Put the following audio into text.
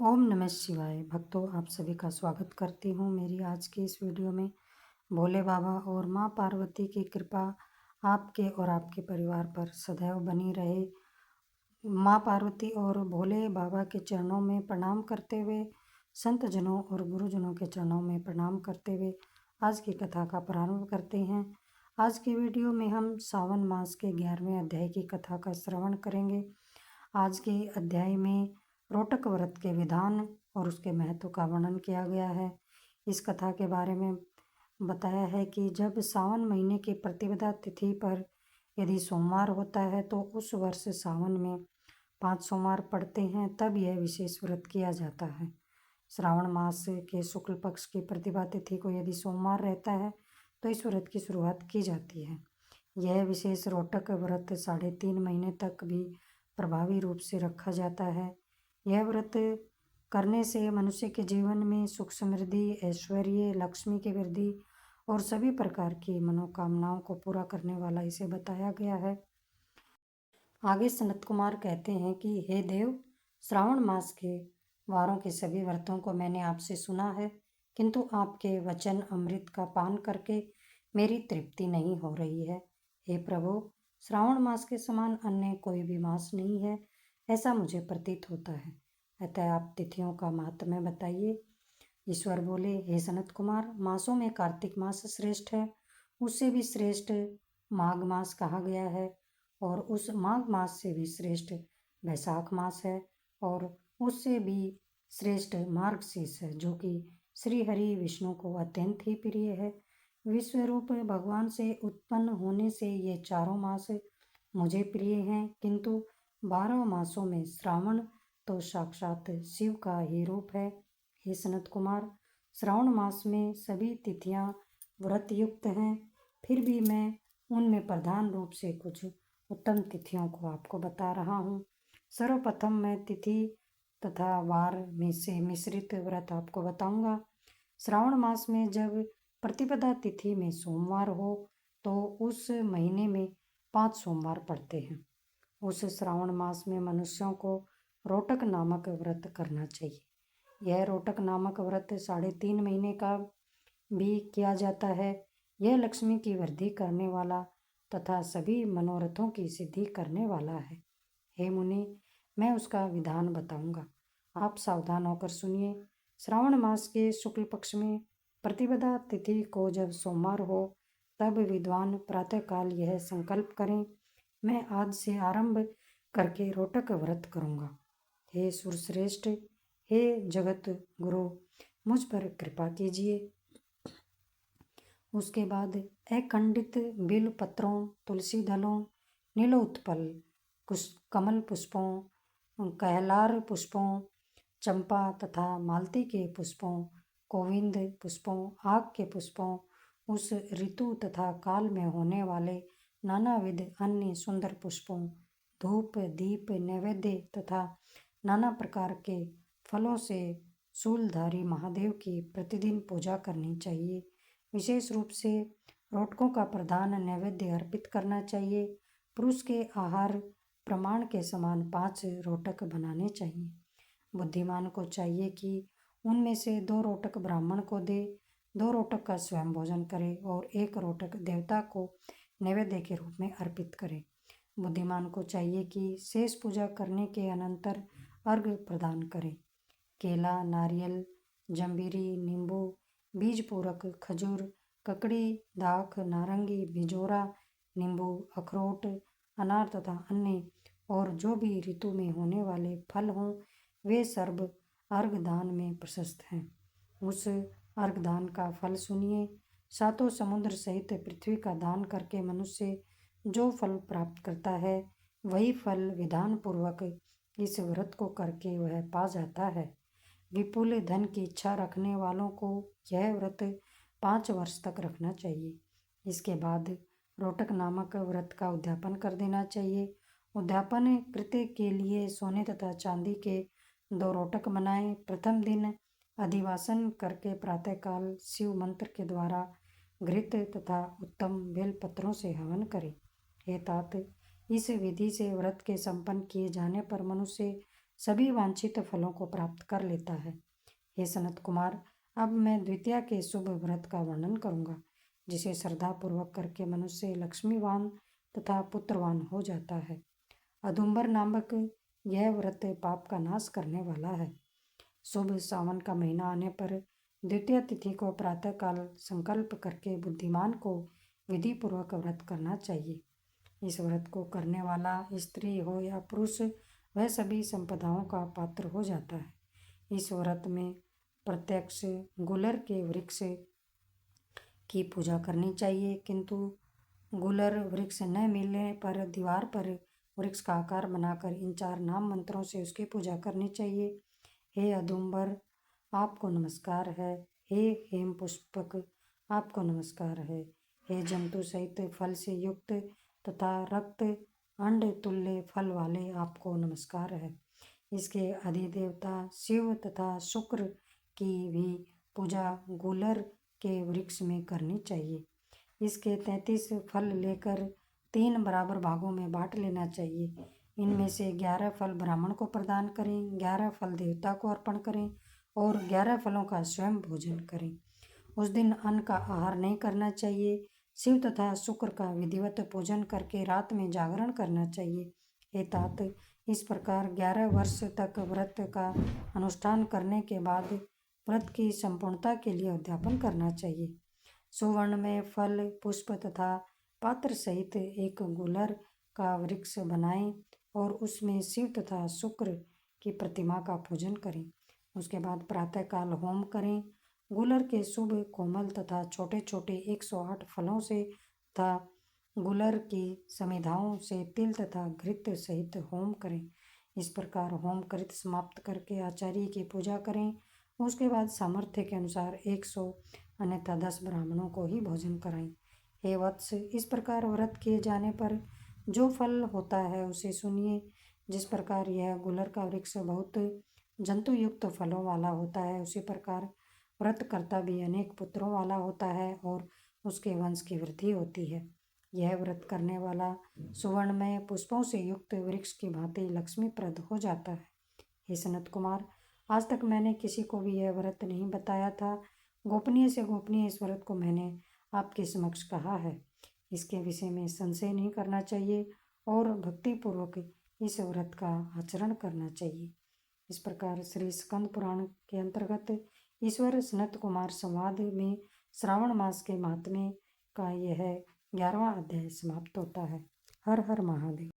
ओम नमः शिवाय। भक्तों, आप सभी का स्वागत करती हूँ मेरी आज की इस वीडियो में। भोले बाबा और माँ पार्वती की कृपा आपके और आपके परिवार पर सदैव बनी रहे। माँ पार्वती और भोले बाबा के चरणों में प्रणाम करते हुए, संत जनों और गुरुजनों के चरणों में प्रणाम करते हुए आज की कथा का प्रारंभ करते हैं। आज की वीडियो में हम सावन मास के 11वें अध्याय की कथा का श्रवण करेंगे। आज के अध्याय में रोटक व्रत के विधान और उसके महत्व का वर्णन किया गया है। इस कथा के बारे में बताया है कि जब सावन महीने की प्रतिपदा तिथि पर यदि सोमवार होता है तो उस वर्ष सावन में 5 सोमवार पड़ते हैं, तब यह विशेष व्रत किया जाता है। श्रावण मास के शुक्ल पक्ष की प्रतिपदा तिथि को यदि सोमवार रहता है तो इस व्रत की शुरुआत की जाती है। यह विशेष रोटक व्रत 3.5 महीने तक भी प्रभावी रूप से रखा जाता है। यह व्रत करने से मनुष्य के जीवन में सुख समृद्धि, ऐश्वर्य, लक्ष्मी की वृद्धि और सभी प्रकार की मनोकामनाओं को पूरा करने वाला इसे बताया गया है। आगे सनत कुमार कहते हैं कि हे देव, श्रावण मास के वारों के सभी व्रतों को मैंने आपसे सुना है, किंतु आपके वचन अमृत का पान करके मेरी तृप्ति नहीं हो रही है। हे प्रभु, श्रावण मास के समान अन्य कोई भी मास नहीं है, ऐसा मुझे प्रतीत होता है। अतः आप तिथियों का महात्म्य बताइए। ईश्वर बोले, हे सनत कुमार, मासों में कार्तिक मास श्रेष्ठ है, उससे भी श्रेष्ठ माघ मास कहा गया है, और उस माघ मास से भी श्रेष्ठ वैशाख मास है, और उससे भी श्रेष्ठ मार्गशीर्ष है, जो कि श्री हरि विष्णु को अत्यंत ही प्रिय है। विश्वरूप भगवान से उत्पन्न होने से ये चारों मास मुझे प्रिय हैं, किंतु 12 मासों में श्रावण तो साक्षात शिव का ही रूप है। हे सनत कुमार, श्रावण मास में सभी तिथियां व्रत युक्त हैं, फिर भी मैं उनमें प्रधान रूप से कुछ उत्तम तिथियों को आपको बता रहा हूँ। सर्वप्रथम मैं तिथि तथा वार में से मिश्रित व्रत आपको बताऊंगा। श्रावण मास में जब प्रतिपदा तिथि में सोमवार हो तो उस महीने में 5 सोमवार पड़ते हैं। उस श्रावण मास में मनुष्यों को रोटक नामक व्रत करना चाहिए। यह रोटक नामक व्रत 3.5 महीने का भी किया जाता है। यह लक्ष्मी की वृद्धि करने वाला तथा सभी मनोरथों की सिद्धि करने वाला है। हे मुनि, मैं उसका विधान बताऊंगा, आप सावधान होकर सुनिए। श्रावण मास के शुक्ल पक्ष में प्रतिपदा तिथि को जब सोमवार हो तब विद्वान प्रातःकाल यह संकल्प करें, मैं आज से आरंभ करके रोटक व्रत करूंगा। हे सुरश्रेष्ठ, हे जगत गुरु, मुझ पर कृपा कीजिए। उसके बाद अखंडित बिल पत्रों, तुलसी दलों, नीलोत्पल कमल पुष्पों, कहलार पुष्पों, चंपा तथा मालती के पुष्पों, गोविंद पुष्पों, आग के पुष्पों, उस ऋतु तथा काल में होने वाले नानाविध अन्य सुंदर पुष्पों, धूप दीप नैवेद्य तथा नाना प्रकार के फलों से शूलधारी महादेव की प्रतिदिन पूजा करनी चाहिए। विशेष रूप से रोटकों का प्रधान नैवेद्य अर्पित करना चाहिए। पुरुष के आहार प्रमाण के समान 5 रोटक बनाने चाहिए। बुद्धिमान को चाहिए कि उनमें से 2 रोटक ब्राह्मण को दे, 2 रोटक का स्वयं भोजन करे और 1 रोटक देवता को नैवेद्य के रूप में अर्पित करे। बुद्धिमान को चाहिए कि शेष पूजा करने के अनंतर अर्घ्य प्रदान करे। केला, नारियल, जंबीरी, नींबू, बीज पूरक खजूर, ककड़ी, दाख, नारंगी, बिजोरा, नींबू, अखरोट, अनार तथा अन्य और जो भी ऋतु में होने वाले फल हों, वे सर्व अर्घदान में प्रशस्त हैं। उस अर्घदान का फल सुनिए। 7 समुद्र सहित पृथ्वी का दान करके मनुष्य जो फल प्राप्त करता है, वही फल विधान पूर्वक इस व्रत को करके वह पा जाता है। विपुल धन की इच्छा रखने वालों को यह व्रत 5 वर्ष तक रखना चाहिए। इसके बाद रोटक नामक व्रत का उद्यापन कर देना चाहिए। उद्यापन कृत्य के लिए सोने तथा चांदी के 2 रोटक बनाएं। प्रथम दिन अधिवासन करके प्रातःकाल शिव मंत्र के द्वारा घृत तथा उत्तम बेल पत्रों से हवन करें। हे तात, इस विधि से व्रत के संपन्न किए जाने पर मनुष्य सभी वांछित फलों को प्राप्त कर लेता है। हे सनत कुमार, अब मैं द्वितीया के शुभ व्रत का वर्णन करूंगा, जिसे श्रद्धापूर्वक करके मनुष्य लक्ष्मीवान तथा पुत्रवान हो जाता है। अदुम्बर नामक यह व्रत पाप का नाश करने वाला है। शुभ सावन का महीना आने पर द्वितीय तिथि को प्रातःकाल संकल्प करके बुद्धिमान को विधि पूर्वक व्रत करना चाहिए। इस व्रत को करने वाला स्त्री हो या पुरुष, वह सभी संपदाओं का पात्र हो जाता है। इस व्रत में प्रत्यक्ष गुलर के वृक्ष की पूजा करनी चाहिए, किंतु गुलर वृक्ष न मिलने पर दीवार पर वृक्ष का आकार बनाकर इन 4 नाम मंत्रों से उसकी पूजा करनी चाहिए। हे अदुम्बर, आपको नमस्कार है। हे हेम पुष्पक, आपको नमस्कार है। हे जंतु सहित फल से युक्त तथा रक्त अंड तुल्य फल वाले, आपको नमस्कार है। इसके अधिदेवता शिव तथा शुक्र की भी पूजा गुलर के वृक्ष में करनी चाहिए। इसके 33 फल लेकर 3 बराबर भागों में बांट लेना चाहिए। इनमें से 11 फल ब्राह्मण को प्रदान करें, 11 फल देवता को अर्पण करें और 11 फलों का स्वयं भोजन करें। उस दिन अन्न का आहार नहीं करना चाहिए। शिव तथा शुक्र का विधिवत पूजन करके रात में जागरण करना चाहिए। हे तात, इस प्रकार 11 वर्ष तक व्रत का अनुष्ठान करने के बाद व्रत की संपूर्णता के लिए उद्यापन करना चाहिए। सुवर्ण में फल, पुष्प तथा पात्र सहित एक गुलर का वृक्ष बनाएं और उसमें शिव तथा शुक्र की प्रतिमा का पूजन करें। उसके बाद प्रातःकाल होम करें। गुलर के शुभ कोमल तथा छोटे छोटे 108 फलों से तथा गुलर की समिधाओं से तिल तथा घृत सहित होम करें। इस प्रकार होम कृत समाप्त करके आचार्य की पूजा करें। उसके बाद सामर्थ्य के अनुसार 100 अन्यथा 10 ब्राह्मणों को ही भोजन कराएं। हे वत्स, इस प्रकार व्रत किए जाने पर जो फल होता है उसे सुनिए। जिस प्रकार यह गुलर का वृक्ष बहुत जंतु युक्त फलों वाला होता है, उसी प्रकार व्रत करता भी अनेक पुत्रों वाला होता है और उसके वंश की वृद्धि होती है। यह व्रत करने वाला सुवर्णमय पुष्पों से युक्त वृक्ष की भांति लक्ष्मीप्रद हो जाता है। हे सनत कुमार, आज तक मैंने किसी को भी यह व्रत नहीं बताया था। गोपनीय से गोपनीय इस व्रत को मैंने आपके समक्ष कहा है। इसके विषय में संशय नहीं करना चाहिए और भक्तिपूर्वक इस व्रत का आचरण करना चाहिए। इस प्रकार श्री स्कंद पुराण के अंतर्गत ईश्वर सनत कुमार संवाद में श्रावण मास के महात्म्य का यह 11वां अध्याय समाप्त होता है। हर हर महादेव।